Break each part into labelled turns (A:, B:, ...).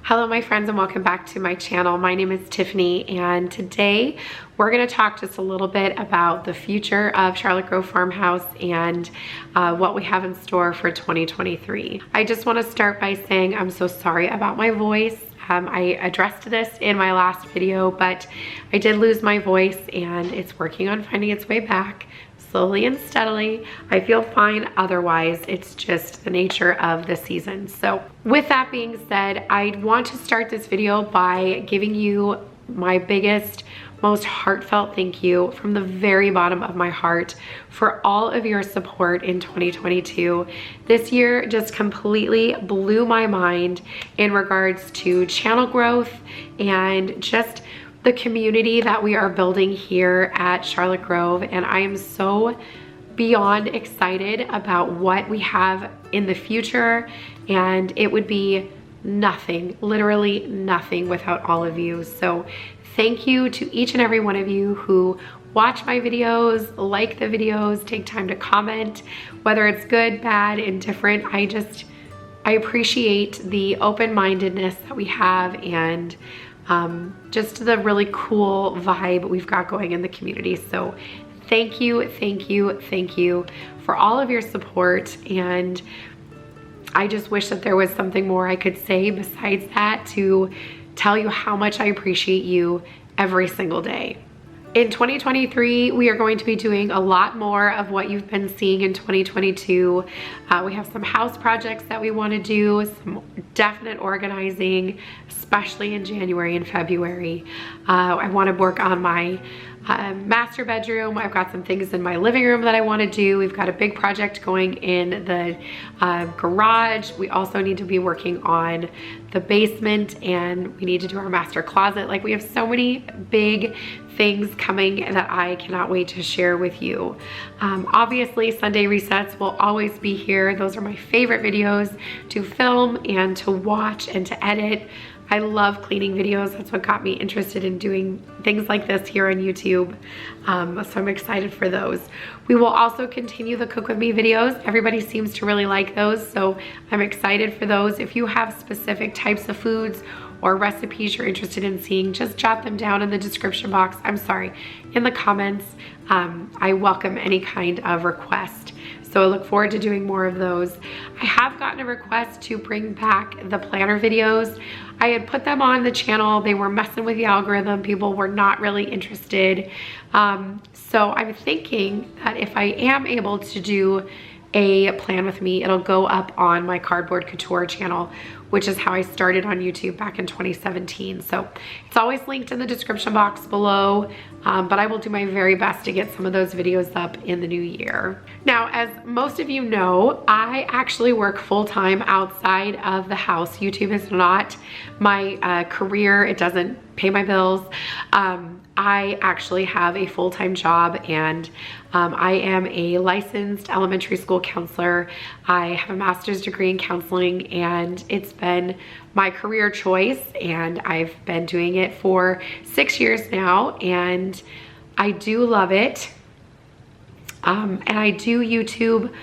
A: Hello my friends and welcome back to my channel. My name is Tiffany and today we're going to talk just a little bit about the future of Charlotte Grove Farmhouse and what we have in store for 2023. I just want to start by saying I'm so sorry about my voice. I addressed this in my last video, but I did lose my voice and it's working on finding its way back slowly and steadily. I feel fine otherwise. It's just the nature of the season. So with that being said, I want to start this video by giving you my biggest, most heartfelt thank you from the very bottom of my heart for all of your support in 2022. This year just completely blew my mind in regards to channel growth and just the community that we are building here at Charlotte Grove, and I am so beyond excited about what we have in the future, and it would be nothing, literally nothing without all of you. So thank you to each and every one of you who watch my videos, like the videos, take time to comment, whether it's good, bad, indifferent. I appreciate the open-mindedness that we have and just the really cool vibe we've got going in the community. So thank you, thank you, thank you for all of your support. And I just wish that there was something more I could say besides that to tell you how much I appreciate you every single day. In 2023, we are going to be doing a lot more of what you've been seeing in 2022. We have some house projects that we want to do, some definite organizing, especially in January and February. I want to work on my master bedroom. I've got some things in my living room that I want to do. We've got a big project going in the garage. We also need to be working on the basement, and we need to do our master closet. Like, we have so many big things coming that I cannot wait to share with you. Obviously, Sunday resets will always be here. Those are my favorite videos to film and to watch and to edit. I love cleaning videos. That's what got me interested in doing things like this here on YouTube. So I'm excited for those. We will also continue the Cook With Me videos. Everybody seems to really like those, so I'm excited for those. If you have specific types of foods or recipes you're interested in seeing, just jot them down in the description box. In the comments. I welcome any kind of request. So I look forward to doing more of those. I have gotten a request to bring back the planner videos. I had put them on the channel. They were messing with the algorithm. People were not really interested. So I'm thinking that if I am able to do a plan with me, it'll go up on my Cardboard Couture channel, which is how I started on YouTube back in 2017. So it's always linked in the description box below, but I will do my very best to get some of those videos up in the new year. Now, as most of you know, I actually work full-time outside of the house. YouTube is not my career. It doesn't pay my bills. I actually have a full-time job, and I am a licensed elementary school counselor. I have a master's degree in counseling, and it's been my career choice, and I've been doing it for 6 years now, and I do love it. And I do YouTube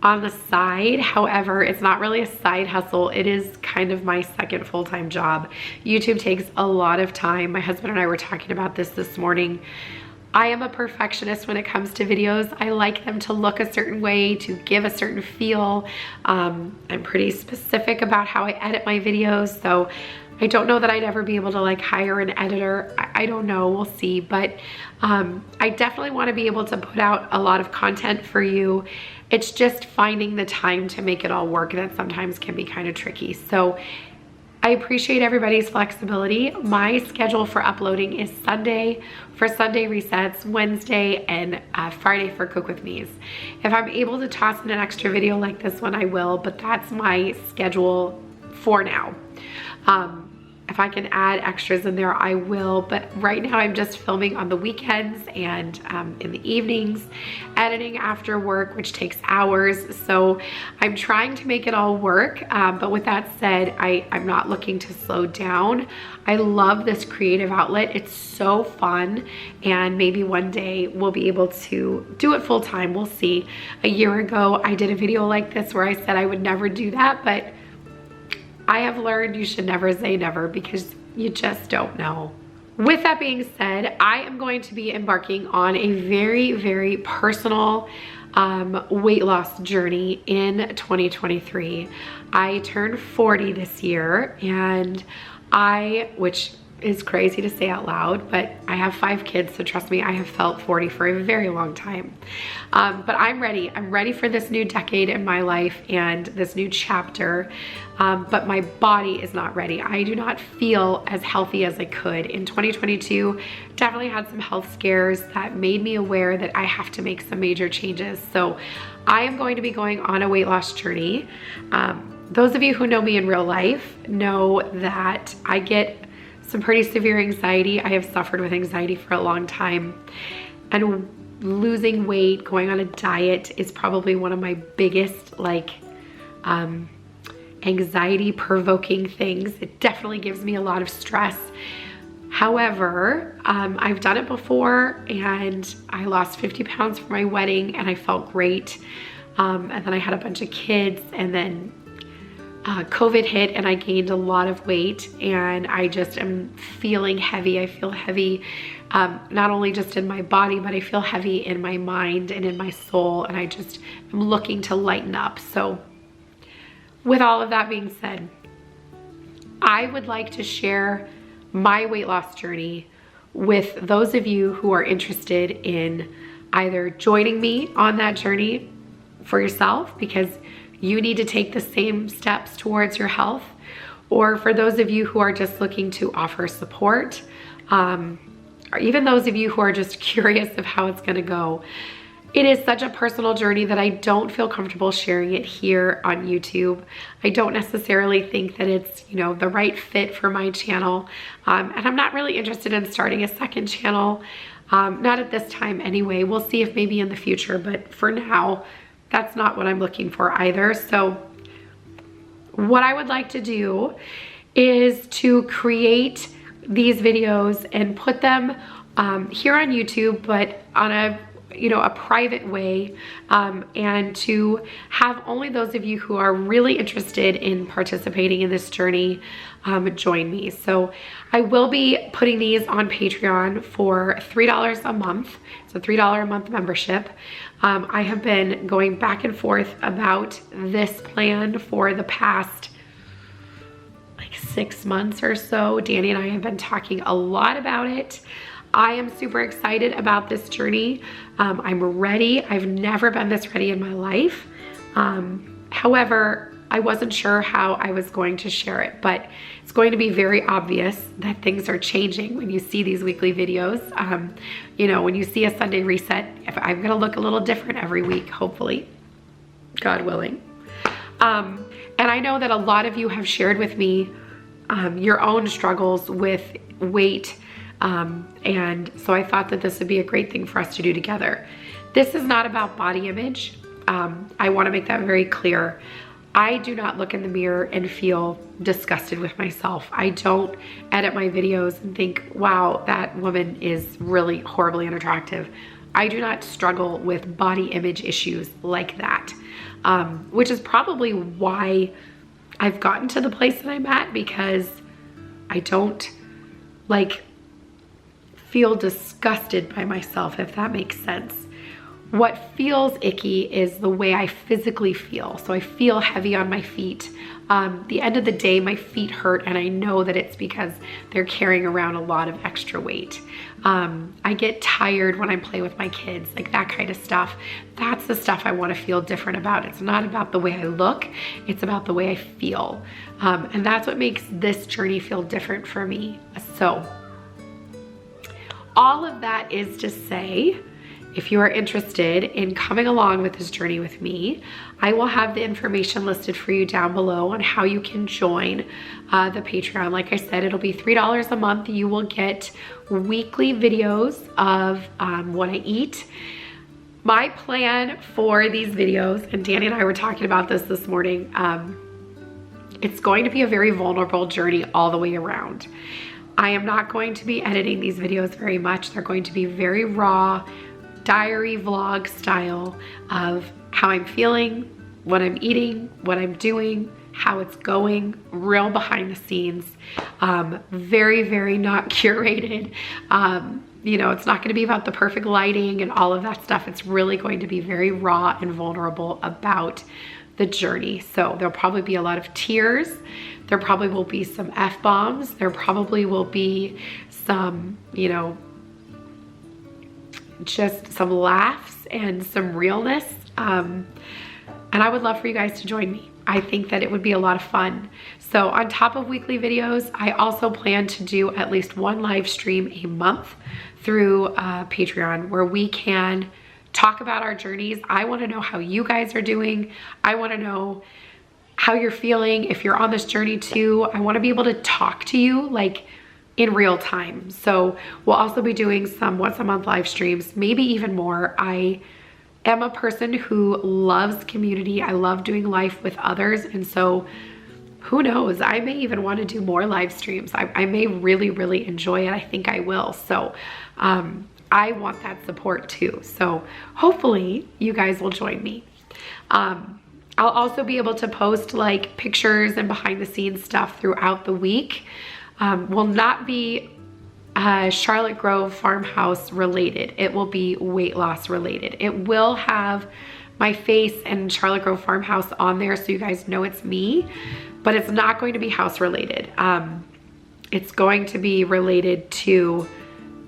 A: on the side. However, it's not really a side hustle. It is kind of my second full-time job. YouTube takes a lot of time. My husband and I were talking about this morning. I am a perfectionist when it comes to videos. I like them to look a certain way, to give a certain feel. I'm pretty specific about how I edit my videos, so I don't know that I'd ever be able to like hire an editor. I don't know, we'll see. But I definitely want to be able to put out a lot of content for you. It's just finding the time to make it all work that sometimes can be kind of tricky. So I appreciate everybody's flexibility. My schedule for uploading is Sunday for Sunday resets, Wednesday, and Friday for Cook With Me's. If I'm able to toss in an extra video like this one, I will, but that's my schedule for now. If I can add extras in there, I will, but right now I'm just filming on the weekends and in the evenings, editing after work, which takes hours. So I'm trying to make it all work, but with that said, I'm not looking to slow down. I love this creative outlet. It's so fun, and maybe one day we'll be able to do it full time. We'll see. A year ago, I did a video like this where I said I would never do that, but I have learned you should never say never because you just don't know. With that being said, I am going to be embarking on a very, very personal weight loss journey in 2023. I turned 40 this year, and which is crazy to say out loud, but I have 5 kids, so trust me, I have felt 40 for a very long time. But I'm ready. I'm ready for this new decade in my life and this new chapter, but my body is not ready. I do not feel as healthy as I could. In 2022, definitely had some health scares that made me aware that I have to make some major changes. So I am going to be going on a weight loss journey. Those of you who know me in real life know that I get some pretty severe anxiety. I have suffered with anxiety for a long time, and losing weight, going on a diet is probably one of my biggest anxiety provoking things. It definitely gives me a lot of stress. However, I've done it before, and I lost 50 pounds for my wedding and I felt great. And then I had a bunch of kids, and then COVID hit and I gained a lot of weight, and I just am feeling heavy. I feel heavy, not only just in my body, but I feel heavy in my mind and in my soul, and I just am looking to lighten up. So with all of that being said, I would like to share my weight loss journey with those of you who are interested in either joining me on that journey for yourself, because you need to take the same steps towards your health, or for those of you who are just looking to offer support, or even those of you who are just curious of how it's gonna go. It is such a personal journey that I don't feel comfortable sharing it here on YouTube. I don't necessarily think that it's, the right fit for my channel. And I'm not really interested in starting a second channel, not at this time anyway. We'll see if maybe in the future, but for now, that's not what I'm looking for either. So what I would like to do is to create these videos and put them here on YouTube, but on a private way, and to have only those of you who are really interested in participating in this journey join me. So I will be putting these on Patreon for $3 a month. It's a $3 a month membership. I have been going back and forth about this plan for the past 6 months or so. Danny and I have been talking a lot about it. I am super excited about this journey. I'm ready. I've never been this ready in my life. However, I wasn't sure how I was going to share it, but it's going to be very obvious that things are changing when you see these weekly videos. When you see a Sunday reset, I'm gonna look a little different every week, hopefully, God willing. And I know that a lot of you have shared with me your own struggles with weight, and so I thought that this would be a great thing for us to do together. This is not about body image. I want to make that very clear. I do not look in the mirror and feel disgusted with myself. I don't edit my videos and think, wow, that woman is really horribly unattractive. I do not struggle with body image issues like that, which is probably why I've gotten to the place that I'm at, because I don't feel disgusted by myself, if that makes sense. What feels icky is the way I physically feel. So I feel heavy on my feet. The end of the day, my feet hurt, and I know that it's because they're carrying around a lot of extra weight. I get tired when I play with my kids, that kind of stuff. That's the stuff I want to feel different about. It's not about the way I look, it's about the way I feel. And that's what makes this journey feel different for me. So all of that is to say, if you are interested in coming along with this journey with me, I will have the information listed for you down below on how you can join the Patreon. Like I said, it'll be $3 a month. You will get weekly videos of what I eat. My plan for these videos, and Danny and I were talking about this morning, it's going to be a very vulnerable journey all the way around. I am not going to be editing these videos very much. They're going to be very raw, diary vlog style of how I'm feeling, what I'm eating, what I'm doing, how it's going, real behind the scenes, very, very not curated. You know, it's not going to be about the perfect lighting and all of that stuff. It's really going to be very raw and vulnerable about the journey. So there'll probably be a lot of tears. There probably will be some F-bombs. There probably will be some, you know, just some laughs and some realness. And I would love for you guys to join me. I think that it would be a lot of fun. So on top of weekly videos, I also plan to do at least one live stream a month through Patreon, where we can talk about our journeys. I want to know how you guys are doing. I want to know how you're feeling. If you're on this journey too, I want to be able to talk to you like in real time. So we'll also be doing some once a month live streams, maybe even more. I am a person who loves community. I love doing life with others. And so who knows, I may even want to do more live streams. I may really, really enjoy it. I think I will. So I want that support too. So hopefully you guys will join me. I'll also be able to post like pictures and behind the scenes stuff throughout the week. Will not be Charlotte Grove Farmhouse related. It will be weight loss related. It will have my face and Charlotte Grove Farmhouse on there so you guys know it's me, but it's not going to be house related. It's going to be related to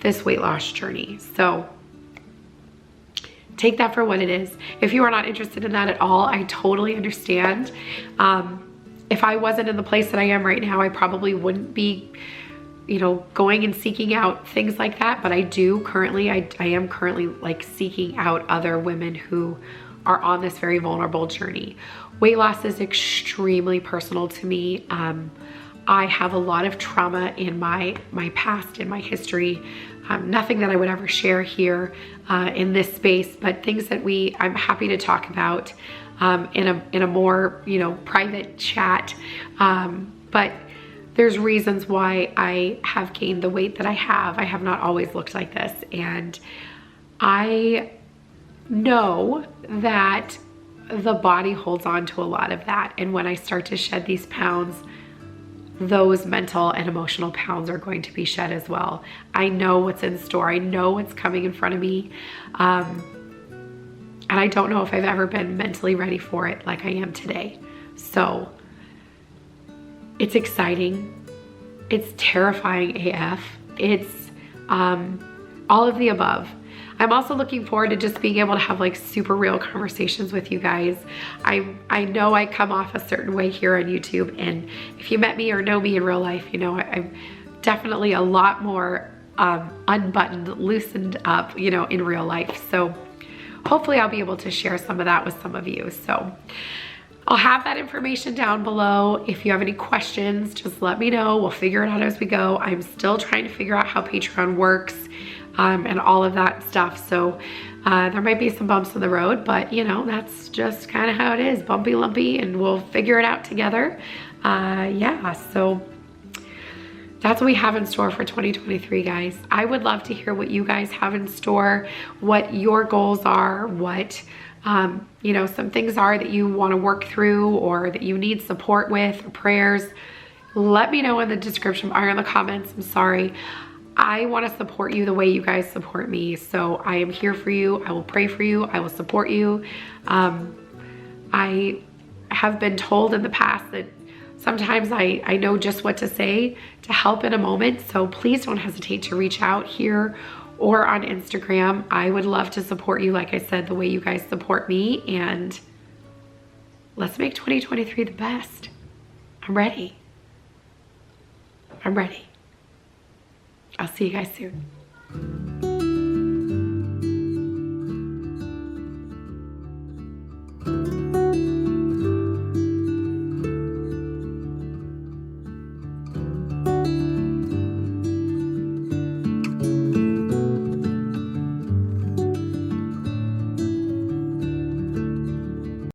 A: this weight loss journey. So take that for what it is. If you are not interested in that at all, I totally understand. If I wasn't in the place that I am right now, I probably wouldn't be, you know, going and seeking out things like that. But I do currently, I am currently like seeking out other women who are on this very vulnerable journey. Weight loss is extremely personal to me. I have a lot of trauma in my past, in my history. Nothing that I would ever share here in this space, but things that I'm happy to talk about in a more, you know, private chat. But there's reasons why I have gained the weight that I have. I have not always looked like this. And I know that the body holds on to a lot of that. And when I start to shed these pounds, those mental and emotional pounds are going to be shed as well. I know what's in store. I know what's coming in front of me. And I don't know if I've ever been mentally ready for it like I am today. So it's exciting. It's terrifying AF. It's all of the above. I'm also looking forward to just being able to have like super real conversations with you guys. I know I come off a certain way here on YouTube, and if you met me or know me in real life, you know, I'm definitely a lot more unbuttoned, loosened up, you know, in real life. So hopefully I'll be able to share some of that with some of you. So I'll have that information down below. If you have any questions, just let me know. We'll figure it out as we go. I'm still trying to figure out how Patreon works and all of that stuff. So there might be some bumps in the road, but you know, that's just kind of how it is, bumpy, lumpy, and we'll figure it out together. Yeah, so that's what we have in store for 2023, guys. I would love to hear what you guys have in store, what your goals are, what you know, some things are that you want to work through or that you need support with, or prayers. Let me know in the description or in the comments. I'm sorry. I want to support you the way you guys support me. So I am here for you. I will pray for you. I will support you. I have been told in the past that sometimes I know just what to say to help in a moment. So please don't hesitate to reach out here or on Instagram. I would love to support you, like I said, the way you guys support me. And let's make 2023 the best. I'm ready. I'm ready. I'll see you guys soon.